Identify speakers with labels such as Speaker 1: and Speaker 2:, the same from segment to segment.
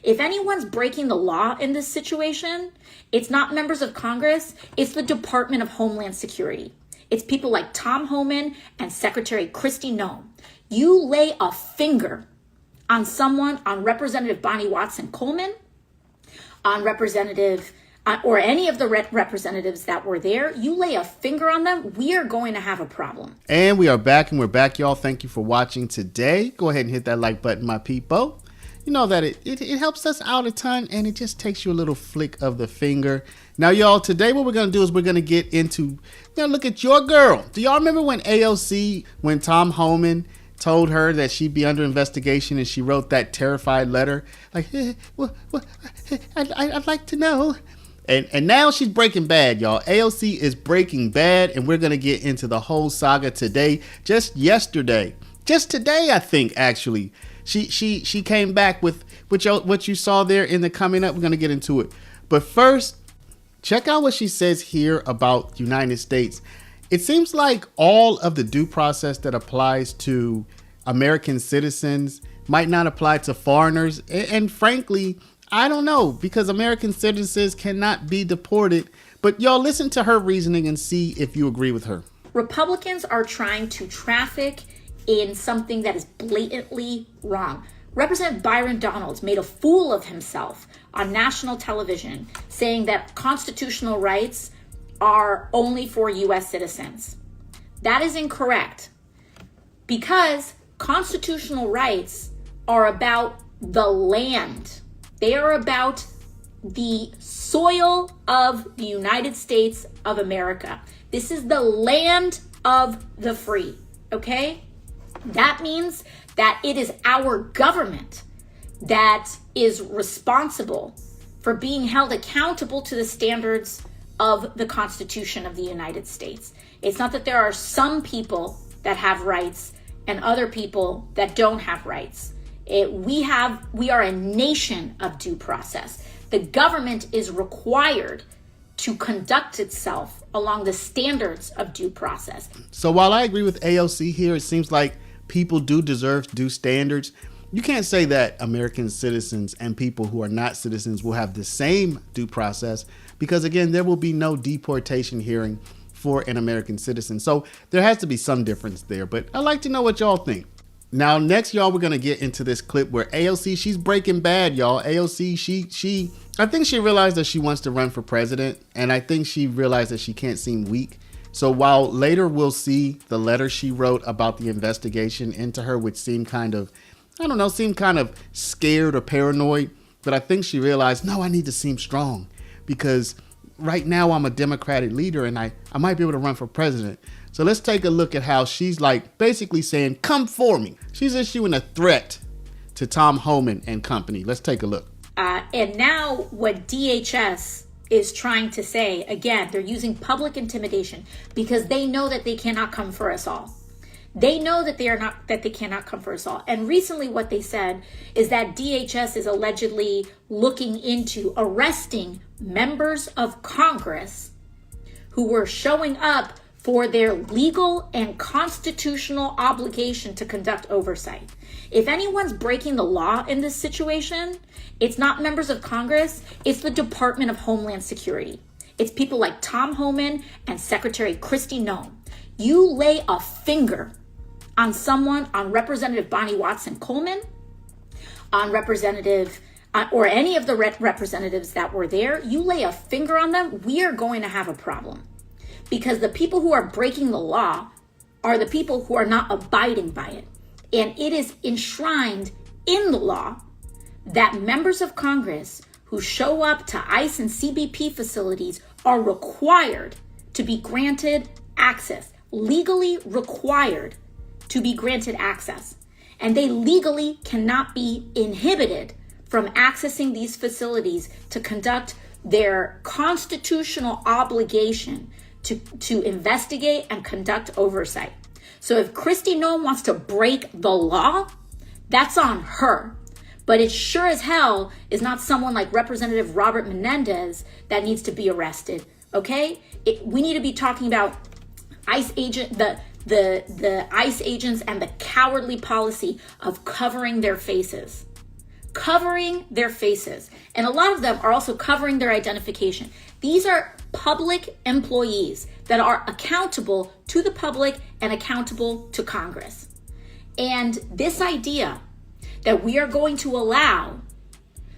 Speaker 1: If anyone's breaking the law in this situation, it's not members of Congress, it's the Department of Homeland Security. It's people like Tom Homan and Secretary Kristi Noem. You lay a finger on someone, on Representative Bonnie Watson Coleman, on Representative, or any of the representatives that were there, you lay a finger on them, we are going to have a problem.
Speaker 2: And we are back, and we're back, y'all. Thank you for watching today. Go ahead and hit that like button, my people. You know that it helps us out a ton, and it just takes you a little flick of the finger. Now, y'all, today what we're going to do is we're going to get into, look at your girl. Do y'all remember when AOC, when Tom Homan told her that she'd be under investigation and she wrote that terrified letter? Like, I'd like to know. And now she's breaking bad, y'all. AOC is breaking bad, and we're going to get into the whole saga today. Just today, I think, actually. She came back with what you saw there in the coming up. We're going to get into it. But first, check out what she says here about the United States. It seems like all of the due process that applies to American citizens might not apply to foreigners. And frankly, I don't know, because American citizens cannot be deported. But y'all listen to her reasoning and see if you agree with her.
Speaker 1: Republicans are trying to traffic in something that is blatantly wrong. Representative Byron Donalds made a fool of himself on national television, saying that constitutional rights are only for U.S. citizens. That is incorrect, because constitutional rights are about the land. They are about the soil of the United States of America. This is the land of the free, okay? That means that it is our government that is responsible for being held accountable to the standards of the Constitution of the United States. It's not that there are some people that have rights and other people that don't have rights. We are a nation of due process. The government is required to conduct itself along the standards of due process.
Speaker 2: So while I agree with AOC here, it seems like people do deserve due standards. You can't say that American citizens and people who are not citizens will have the same due process, because again, there will be no deportation hearing for an American citizen. So there has to be some difference there, but I'd like to know what y'all think. Now, next, y'all, we're going to get into this clip where AOC, she's breaking bad, y'all. AOC, I think she realized that she wants to run for president, and I think she realized that she can't seem weak. So while later we'll see the letter she wrote about the investigation into her, which seemed kind of, seemed kind of scared or paranoid, but I think she realized, no, I need to seem strong, because right now I'm a Democratic leader and I might be able to run for president. So let's take a look at how she's basically saying, come for me. She's issuing a threat to Tom Homan and company. Let's take a look.
Speaker 1: And now what DHS is trying to say, again, they're using public intimidation because they know that they cannot come for us all. They know that they cannot come for us all. And recently what they said is that DHS is allegedly looking into arresting members of Congress who were showing up for their legal and constitutional obligation to conduct oversight. If anyone's breaking the law in this situation, it's not members of Congress, it's the Department of Homeland Security. It's people like Tom Homan and Secretary Kristi Noem. You lay a finger on someone, on Representative Bonnie Watson Coleman, on Representative, or any of the representatives that were there, you lay a finger on them, we are going to have a problem. Because the people who are breaking the law are the people who are not abiding by it. And it is enshrined in the law that members of Congress who show up to ICE and CBP facilities are required to be granted access, legally required to be granted access. And they legally cannot be inhibited from accessing these facilities to conduct their constitutional obligation to investigate and conduct oversight. So if Kristi Noem wants to break the law, that's on her. But it sure as hell is not someone like Representative Robert Menendez that needs to be arrested, okay? We need to be talking about ICE agent, the ICE agents and the cowardly policy of covering their faces. covering their faces. And a lot of them are also covering their identification. These are public employees that are accountable to the public and accountable to Congress. And this idea that we are going to allow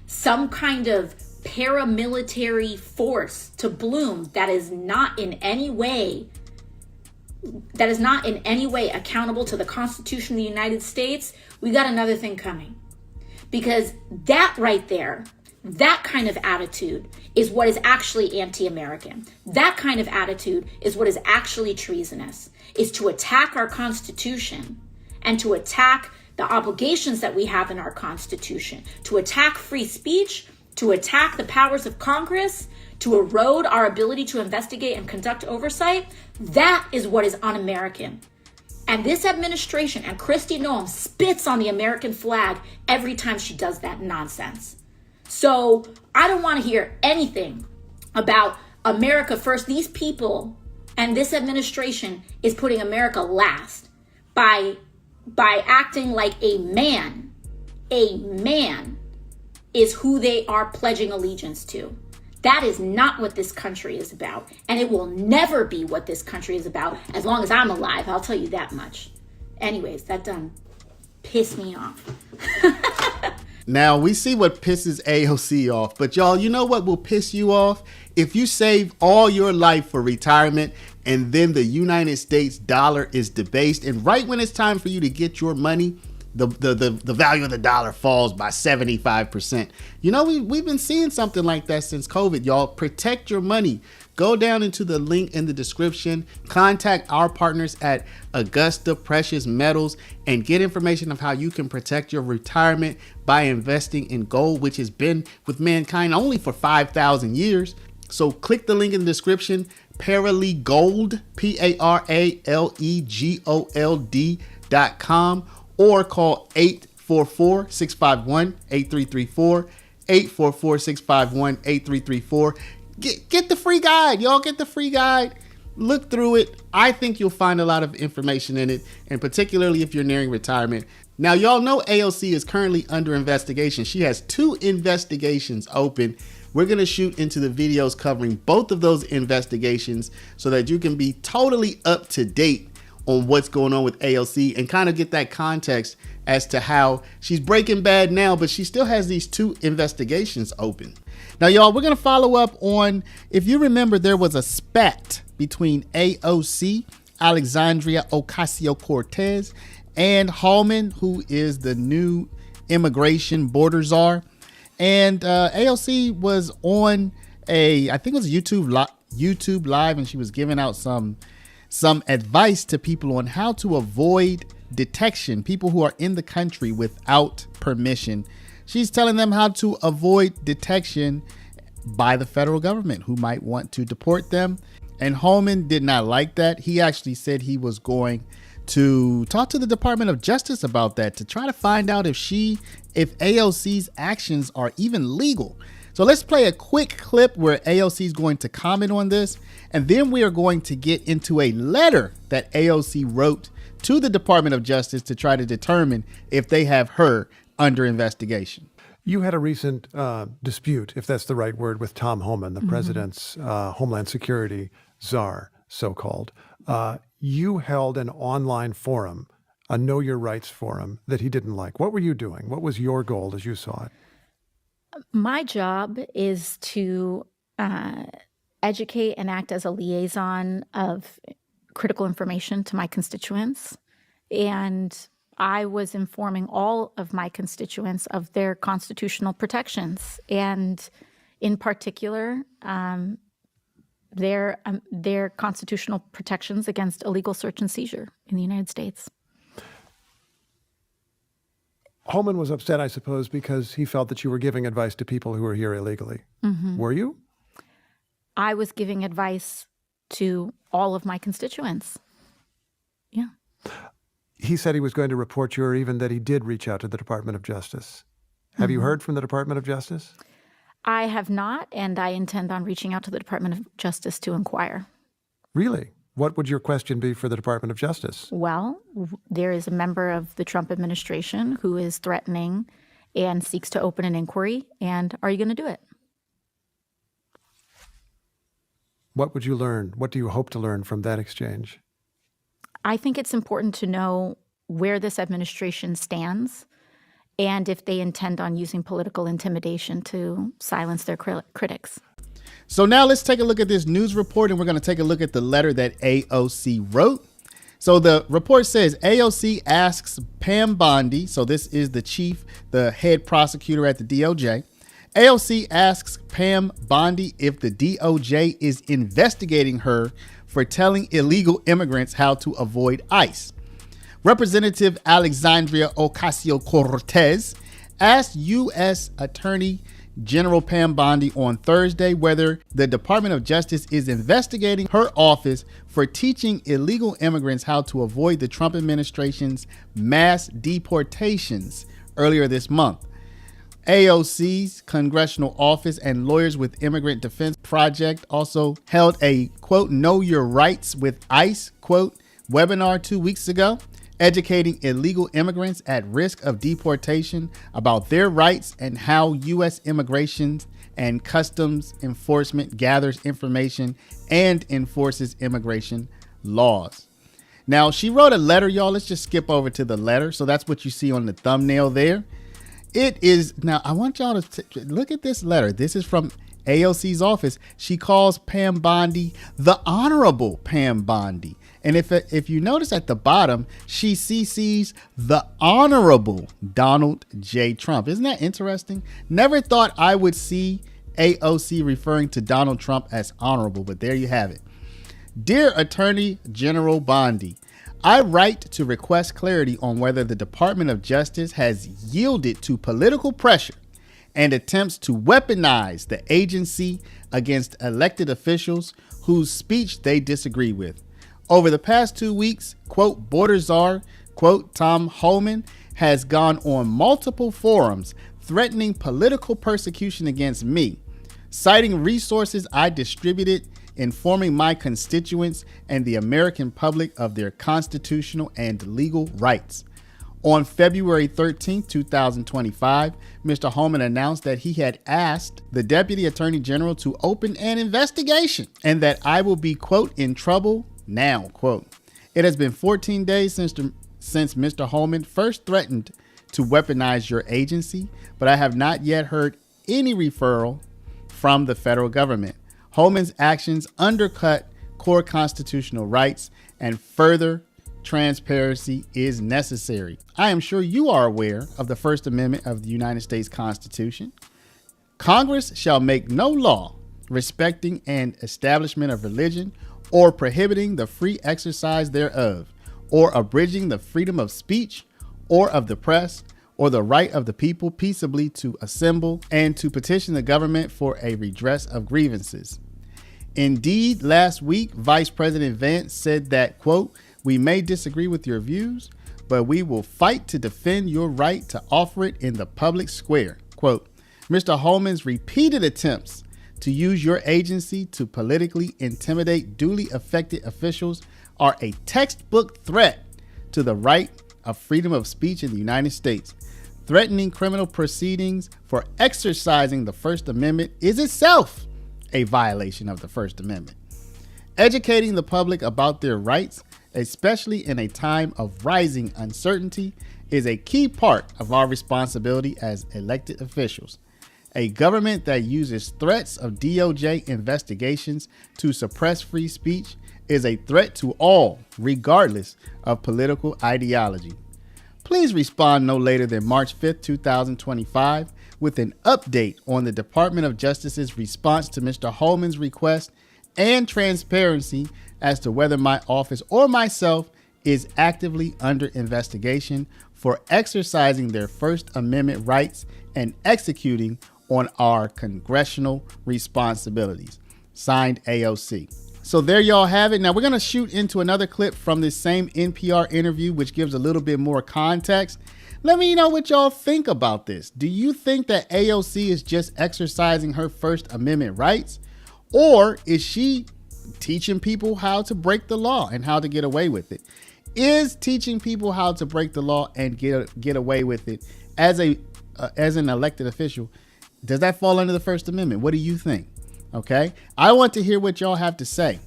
Speaker 1: some kind of paramilitary force to bloom that is not in any way accountable to the Constitution of the United States, we got another thing coming. Because that right there, that kind of attitude is what is actually anti-American. That kind of attitude is what is actually treasonous, is to attack our Constitution and to attack the obligations that we have in our Constitution, to attack free speech, to attack the powers of Congress, to erode our ability to investigate and conduct oversight. That is what is un-American. And this administration and Kristi Noem spits on the American flag every time she does that nonsense. So I don't want to hear anything about America first. These people and this administration is putting America last by acting like a man is who they are pledging allegiance to. That is not what this country is about. And it will never be what this country is about as long as I'm alive. I'll tell you that much. Anyways, that done pissed me off.
Speaker 2: Now, we see what pisses AOC off, but y'all, you know what will piss you off? If you save all your life for retirement and then the United States dollar is debased, and right when it's time for you to get your money, the value of the dollar falls by 75%. You know, we've been seeing something like that since COVID, y'all. Protect your money. Go down into the link in the description, contact our partners at Augusta Precious Metals, and get information of how you can protect your retirement by investing in gold, which has been with mankind only for 5,000 years. So click the link in the description, Paralegold, PARALEGOLD.com, or call 844-651-8334, 844-651-8334. Get the free guide, y'all. Get the free guide. Look through it. I think you'll find a lot of information in it, and particularly if you're nearing retirement. Now, y'all know AOC is currently under investigation. She has 2 investigations open. We're going to shoot into the videos covering both of those investigations so that you can be totally up to date on what's going on with AOC and kind of get that context as to how she's breaking bad now, but she still has these 2 investigations open. Now, y'all, we're going to follow up on, if you remember, there was a spat between AOC, Alexandria Ocasio-Cortez, and Hallman, who is the new immigration border czar. And AOC was on I think it was YouTube Live, and she was giving out some advice to people on how to avoid detection, people who are in the country without permission. She's telling them how to avoid detection by the federal government who might want to deport them. And Holman did not like that. He actually said he was going to talk to the Department of Justice about that to try to find out if AOC's actions are even legal. So let's play a quick clip where AOC is going to comment on this, and then we are going to get into a letter that AOC wrote to the Department of Justice to try to determine if they have her under investigation.
Speaker 3: You had a recent dispute, if that's the right word, with Tom Homan, the president's Homeland Security czar, so-called. You held an online forum, a Know Your Rights forum, that he didn't like. What were you doing? What was your goal as you saw it?
Speaker 4: My job is to educate and act as a liaison of critical information to my constituents. And I was informing all of my constituents of their constitutional protections, and in particular, their constitutional protections against illegal search and seizure in the United States.
Speaker 3: Holman was upset, I suppose, because he felt that you were giving advice to people who were here illegally. Mm-hmm. Were you?
Speaker 4: I was giving advice to all of my constituents. Yeah. He
Speaker 3: said he was going to report you, or even that he did reach out to the Department of Justice. Have you heard from the Department of Justice?
Speaker 4: I have not, and I intend on reaching out to the Department of Justice to inquire.
Speaker 3: Really? What would your question be for the Department of Justice?
Speaker 4: Well, there is a member of the Trump administration who is threatening and seeks to open an inquiry. And are you going to do it?
Speaker 3: What would you learn? What do you hope to learn from that exchange?
Speaker 4: I think it's important to know where this administration stands and if they intend on using political intimidation to silence their critics.
Speaker 2: So now let's take a look at this news report, and we're going to take a look at the letter that AOC wrote. So the report says AOC asks Pam Bondi, so this is the head prosecutor at the DOJ. AOC asks Pam Bondi if the DOJ is investigating her for telling illegal immigrants how to avoid ICE. Representative Alexandria Ocasio-Cortez asked U.S. Attorney General Pam Bondi on Thursday whether the Department of Justice is investigating her office for teaching illegal immigrants how to avoid the Trump administration's mass deportations earlier this month. AOC's congressional office and Lawyers with Immigrant Defense Project also held a, quote, Know Your Rights with ICE, quote, webinar 2 weeks ago, educating illegal immigrants at risk of deportation about their rights and how U.S. immigration and customs enforcement gathers information and enforces immigration laws. Now, she wrote a letter, y'all. Let's just skip over to the letter. So that's what you see on the thumbnail there. It is, now I want y'all to look at this letter. This is from AOC's office. She calls Pam Bondi the Honorable Pam Bondi. And if you notice at the bottom, she CCs the Honorable Donald J. Trump. Isn't that interesting? Never thought I would see AOC referring to Donald Trump as honorable, but there you have it. Dear Attorney General Bondi, I write to request clarity on whether the Department of Justice has yielded to political pressure and attempts to weaponize the agency against elected officials whose speech they disagree with. Over the past 2 weeks, quote, border czar, quote, Tom Homan has gone on multiple forums threatening political persecution against me, citing resources I distributed, informing my constituents and the American public of their constitutional and legal rights. On February 13, 2025, Mr. Homan announced that he had asked the Deputy Attorney General to open an investigation and that I will be, quote, in trouble now, quote. It has been 14 days since Mr. Homan first threatened to weaponize your agency, but I have not yet heard any referral from the federal government. Homan's actions undercut core constitutional rights, and further transparency is necessary. I am sure you are aware of the First Amendment of the United States Constitution. Congress shall make no law respecting an establishment of religion or prohibiting the free exercise thereof, or abridging the freedom of speech or of the press, or the right of the people peaceably to assemble and to petition the government for a redress of grievances. Indeed, last week, Vice President Vance said that, quote, we may disagree with your views, but we will fight to defend your right to offer it in the public square. Quote, Mr. Homan's repeated attempts to use your agency to politically intimidate duly elected officials are a textbook threat to the right of freedom of speech in the United States. Threatening criminal proceedings for exercising the First Amendment is itself a violation of the First Amendment. Educating the public about their rights, especially in a time of rising uncertainty, is a key part of our responsibility as elected officials. A government that uses threats of DOJ investigations to suppress free speech is a threat to all, regardless of political ideology. Please respond no later than March 5th, 2025, with an update on the Department of Justice's response to Mr. Homan's request and transparency as to whether my office or myself is actively under investigation for exercising their First Amendment rights and executing on our congressional responsibilities. Signed, AOC. So there y'all have it. Now we're going to shoot into another clip from this same NPR interview, which gives a little bit more context. Let me know what y'all think about this. Do you think that AOC is just exercising her First Amendment rights? Or is she teaching people how to break the law and how to get away with it? Is teaching people how to break the law and get away with it as a as an elected official, does that fall under the First Amendment? What do you think? Okay. I want to hear what y'all have to say.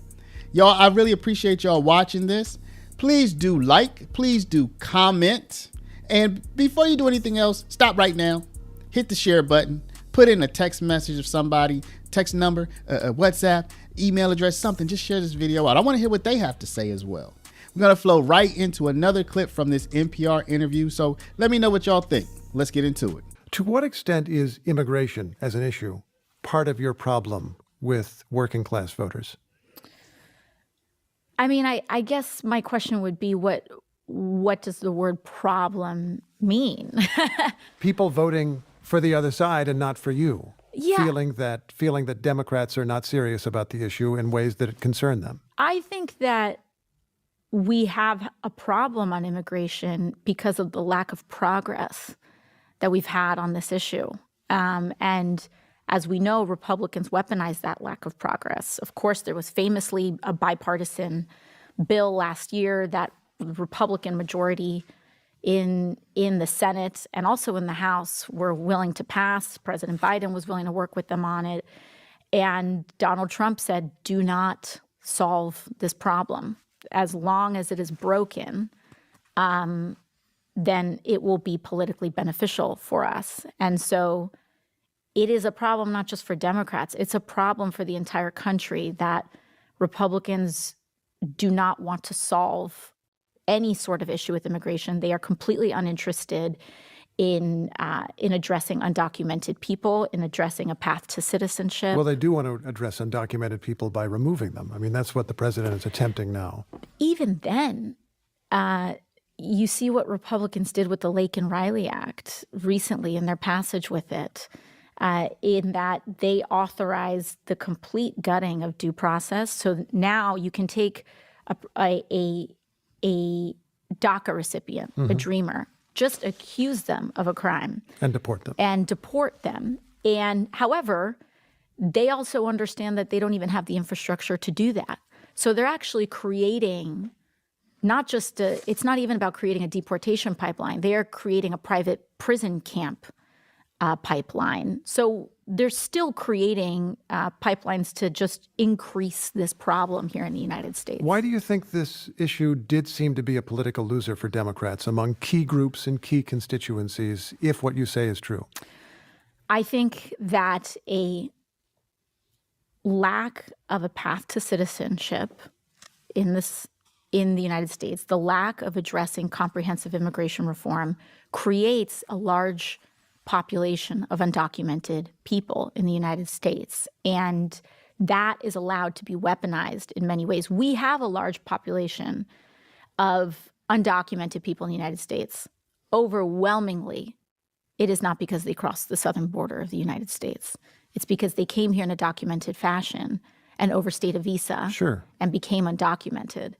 Speaker 2: Y'all, I really appreciate y'all watching this. Please do like, please do comment. And before you do anything else, stop right now, hit the share button, put in a text message of somebody, text number, WhatsApp, email address, something. Just share this video out. I want to hear what they have to say as well. We're going to flow right into another clip from this NPR interview. So let me know what y'all think. Let's get into it.
Speaker 3: To what extent is immigration as an issue part of your problem with working class voters?
Speaker 4: I mean, I guess my question would be what does the word problem mean?
Speaker 3: People voting for the other side and not for you.
Speaker 4: Yeah.
Speaker 3: Feeling that Democrats are not serious about the issue in ways that concern them.
Speaker 4: I think that we have a problem on immigration because of the lack of progress that we've had on this issue. And as we know, Republicans weaponized that lack of progress. Of course, there was famously a bipartisan bill last year that the Republican majority in the Senate and also in the House were willing to pass. President Biden was willing to work with them on it. And Donald Trump said, do not solve this problem. As long as it is broken, then it will be politically beneficial for us. And so it is a problem not just for Democrats. It's a problem for the entire country that Republicans do not want to solve any sort of issue with immigration. They are completely uninterested in addressing undocumented people, in addressing a path to citizenship.
Speaker 3: Well, they do want to address undocumented people by removing them. I mean, that's what the president is attempting now.
Speaker 4: Even then, you see what Republicans did with the Lake and Riley Act recently in their passage with it, in that they authorized the complete gutting of due process. So now you can take a DACA recipient, a dreamer, just accuse them of a crime.
Speaker 3: And deport them.
Speaker 4: And however, they also understand that they don't even have the infrastructure to do that. So they're actually creating it's not even about creating a deportation pipeline. They are creating a private prison camp pipeline. So they're still creating pipelines to just increase this problem here in the United States.
Speaker 3: Why do you think this issue did seem to be a political loser for Democrats among key groups and key constituencies, if what you say is true?
Speaker 4: I think that a lack of a path to citizenship in the United States, the lack of addressing comprehensive immigration reform creates a large population of undocumented people in the United States. And that is allowed to be weaponized in many ways. We have a large population of undocumented people in the United States. Overwhelmingly, it is not because they crossed the southern border of the United States. It's because they came here in a documented fashion and overstayed a visa and became undocumented.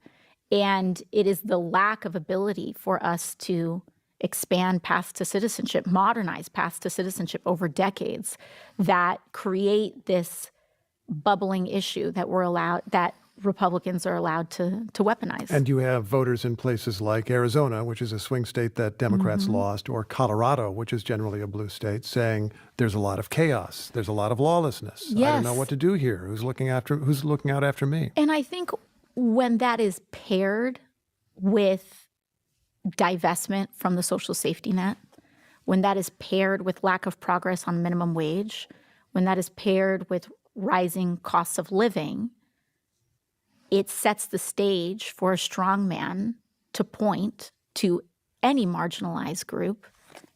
Speaker 4: And it is the lack of ability for us to expand paths to citizenship, modernize paths to citizenship over decades that create this bubbling issue that Republicans are allowed to weaponize.
Speaker 3: And you have voters in places like Arizona, which is a swing state that Democrats lost, or Colorado, which is generally a blue state, saying there's a lot of chaos, there's a lot of lawlessness.
Speaker 4: Yes.
Speaker 3: I don't know what to do here. Who's looking out after me?
Speaker 4: And I think when that is paired with divestment from the social safety net, when that is paired with lack of progress on minimum wage, when that is paired with rising costs of living, it sets the stage for a strong man to point to any marginalized group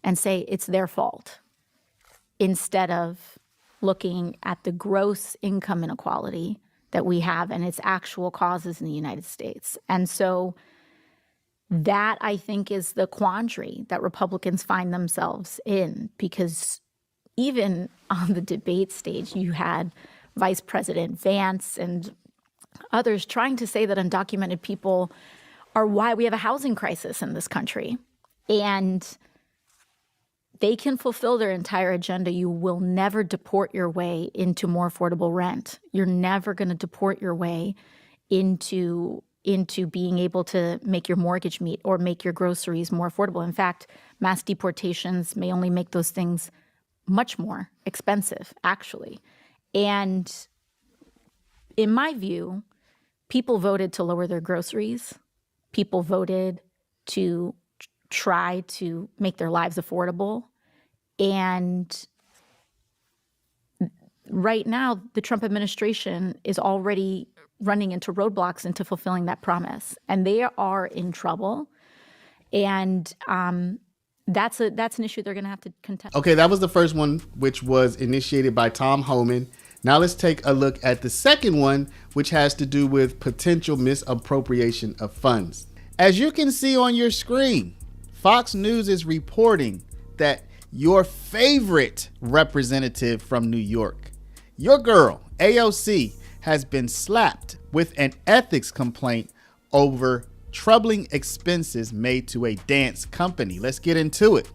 Speaker 4: and say it's their fault, instead of looking at the gross income inequality that we have and its actual causes in the United States. And so that, I think, is the quandary that Republicans find themselves in, because even on the debate stage, you had Vice President Vance and others trying to say that undocumented people are why we have a housing crisis in this country. And they can fulfill their entire agenda. You will never deport your way into more affordable rent. You're never going to deport your way into being able to make your mortgage meet or make your groceries more affordable. In fact, mass deportations may only make those things much more expensive, actually. And in my view, people voted to lower their groceries. People voted to try to make their lives affordable. And right now, the Trump administration is already running into roadblocks into fulfilling that promise. And they are in trouble. And that's an issue they're going to have to contest.
Speaker 2: Okay, that was the first one, which was initiated by Tom Homan. Now let's take a look at the second one, which has to do with potential misappropriation of funds. As you can see on your screen, Fox News is reporting that your favorite representative from New York, your girl, AOC, has been slapped with an ethics complaint over troubling expenses made to a dance company. Let's get into it.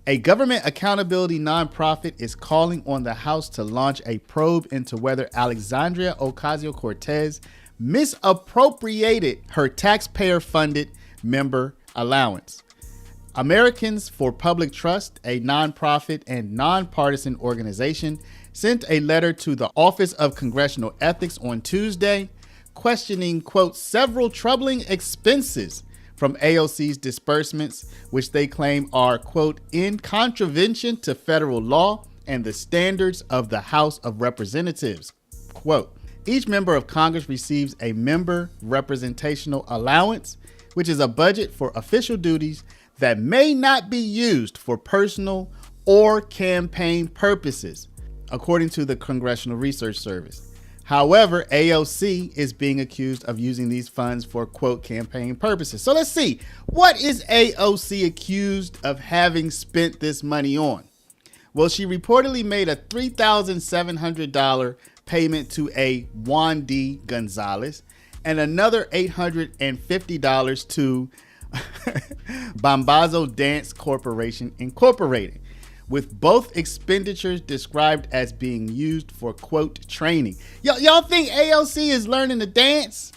Speaker 2: A government accountability nonprofit is calling on the House to launch a probe into whether Alexandria Ocasio-Cortez misappropriated her taxpayer-funded member allowance. Americans for Public Trust, a nonprofit and nonpartisan organization, sent a letter to the Office of Congressional Ethics on Tuesday, questioning, quote, several troubling expenses from AOC's disbursements, which they claim are, quote, in contravention to federal law and the standards of the House of Representatives. Quote, each member of Congress receives a member representational allowance, which is a budget for official duties that may not be used for personal or campaign purposes, according to the Congressional Research Service. However, AOC is being accused of using these funds for, quote, campaign purposes. So let's see, what is AOC accused of having spent this money on? Well, she reportedly made a $3,700 payment to a Wandy Gonzalez and another $850 to Bombazo Dance Corporation Incorporated, with both expenditures described as being used for, quote, training. Y'all think AOC is learning to dance?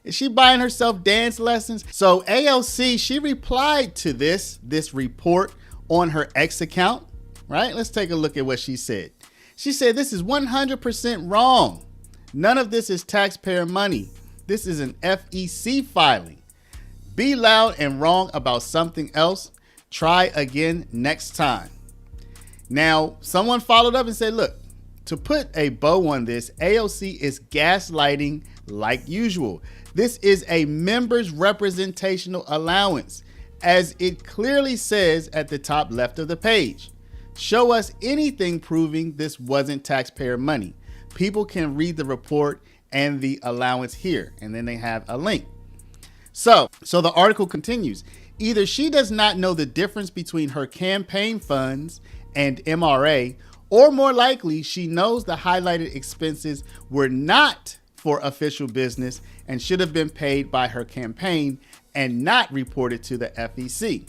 Speaker 2: Is she buying herself dance lessons? So AOC, she replied to this report on her X account, right? Let's take a look at what she said. She said, this is 100% wrong. None of this is taxpayer money. This is an FEC filing. Be loud and wrong about something else. Try again next time. Now, someone followed up and said, look, to put a bow on this, AOC is gaslighting like usual. This is a member's representational allowance, as it clearly says at the top left of the page. Show us anything proving this wasn't taxpayer money. People can read the report and the allowance here, and then they have a link. So the article continues. Either she does not know the difference between her campaign funds and MRA, or more likely, she knows the highlighted expenses were not for official business and should have been paid by her campaign and not reported to the FEC.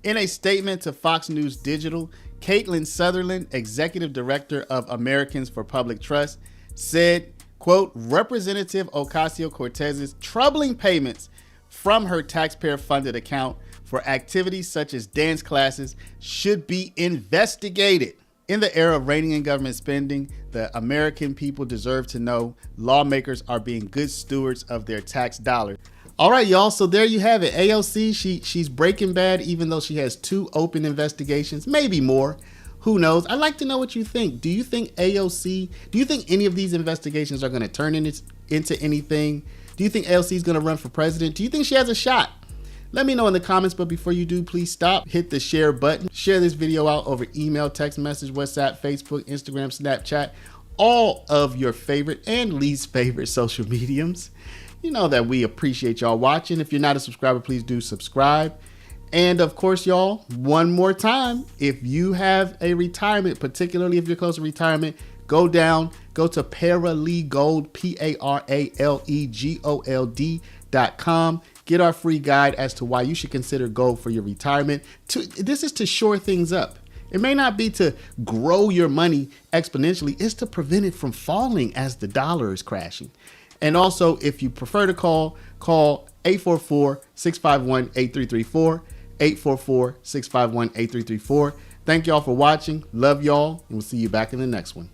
Speaker 2: In a statement to Fox News Digital, Caitlin Sutherland, executive director of Americans for Public Trust, said, quote, Representative Ocasio-Cortez's troubling payments from her taxpayer-funded account for activities such as dance classes should be investigated. In the era of reining in government spending, the American people deserve to know lawmakers are being good stewards of their tax dollars. All right, y'all. So there you have it. AOC, she's Breaking Bad, even though she has 2 open investigations, maybe more. Who knows? I'd like to know what you think. Do you think any of these investigations are going to turn into anything? Do you think AOC is going to run for president? Do you think she has a shot? Let me know in the comments, but before you do, please stop, hit the share button, share this video out over email, text message, WhatsApp, Facebook, Instagram, Snapchat, all of your favorite and least favorite social mediums. You know that we appreciate y'all watching. If you're not a subscriber, please do subscribe. And of course, y'all, one more time, if you have a retirement, particularly if you're close to retirement, go to Paralegold, PARALEGOLD.com. Get our free guide as to why you should consider gold for your retirement. This is to shore things up. It may not be to grow your money exponentially. It's to prevent it from falling as the dollar is crashing. And also, if you prefer to call 844-651-8334. 844-651-8334. Thank y'all for watching. Love y'all, and we'll see you back in the next one.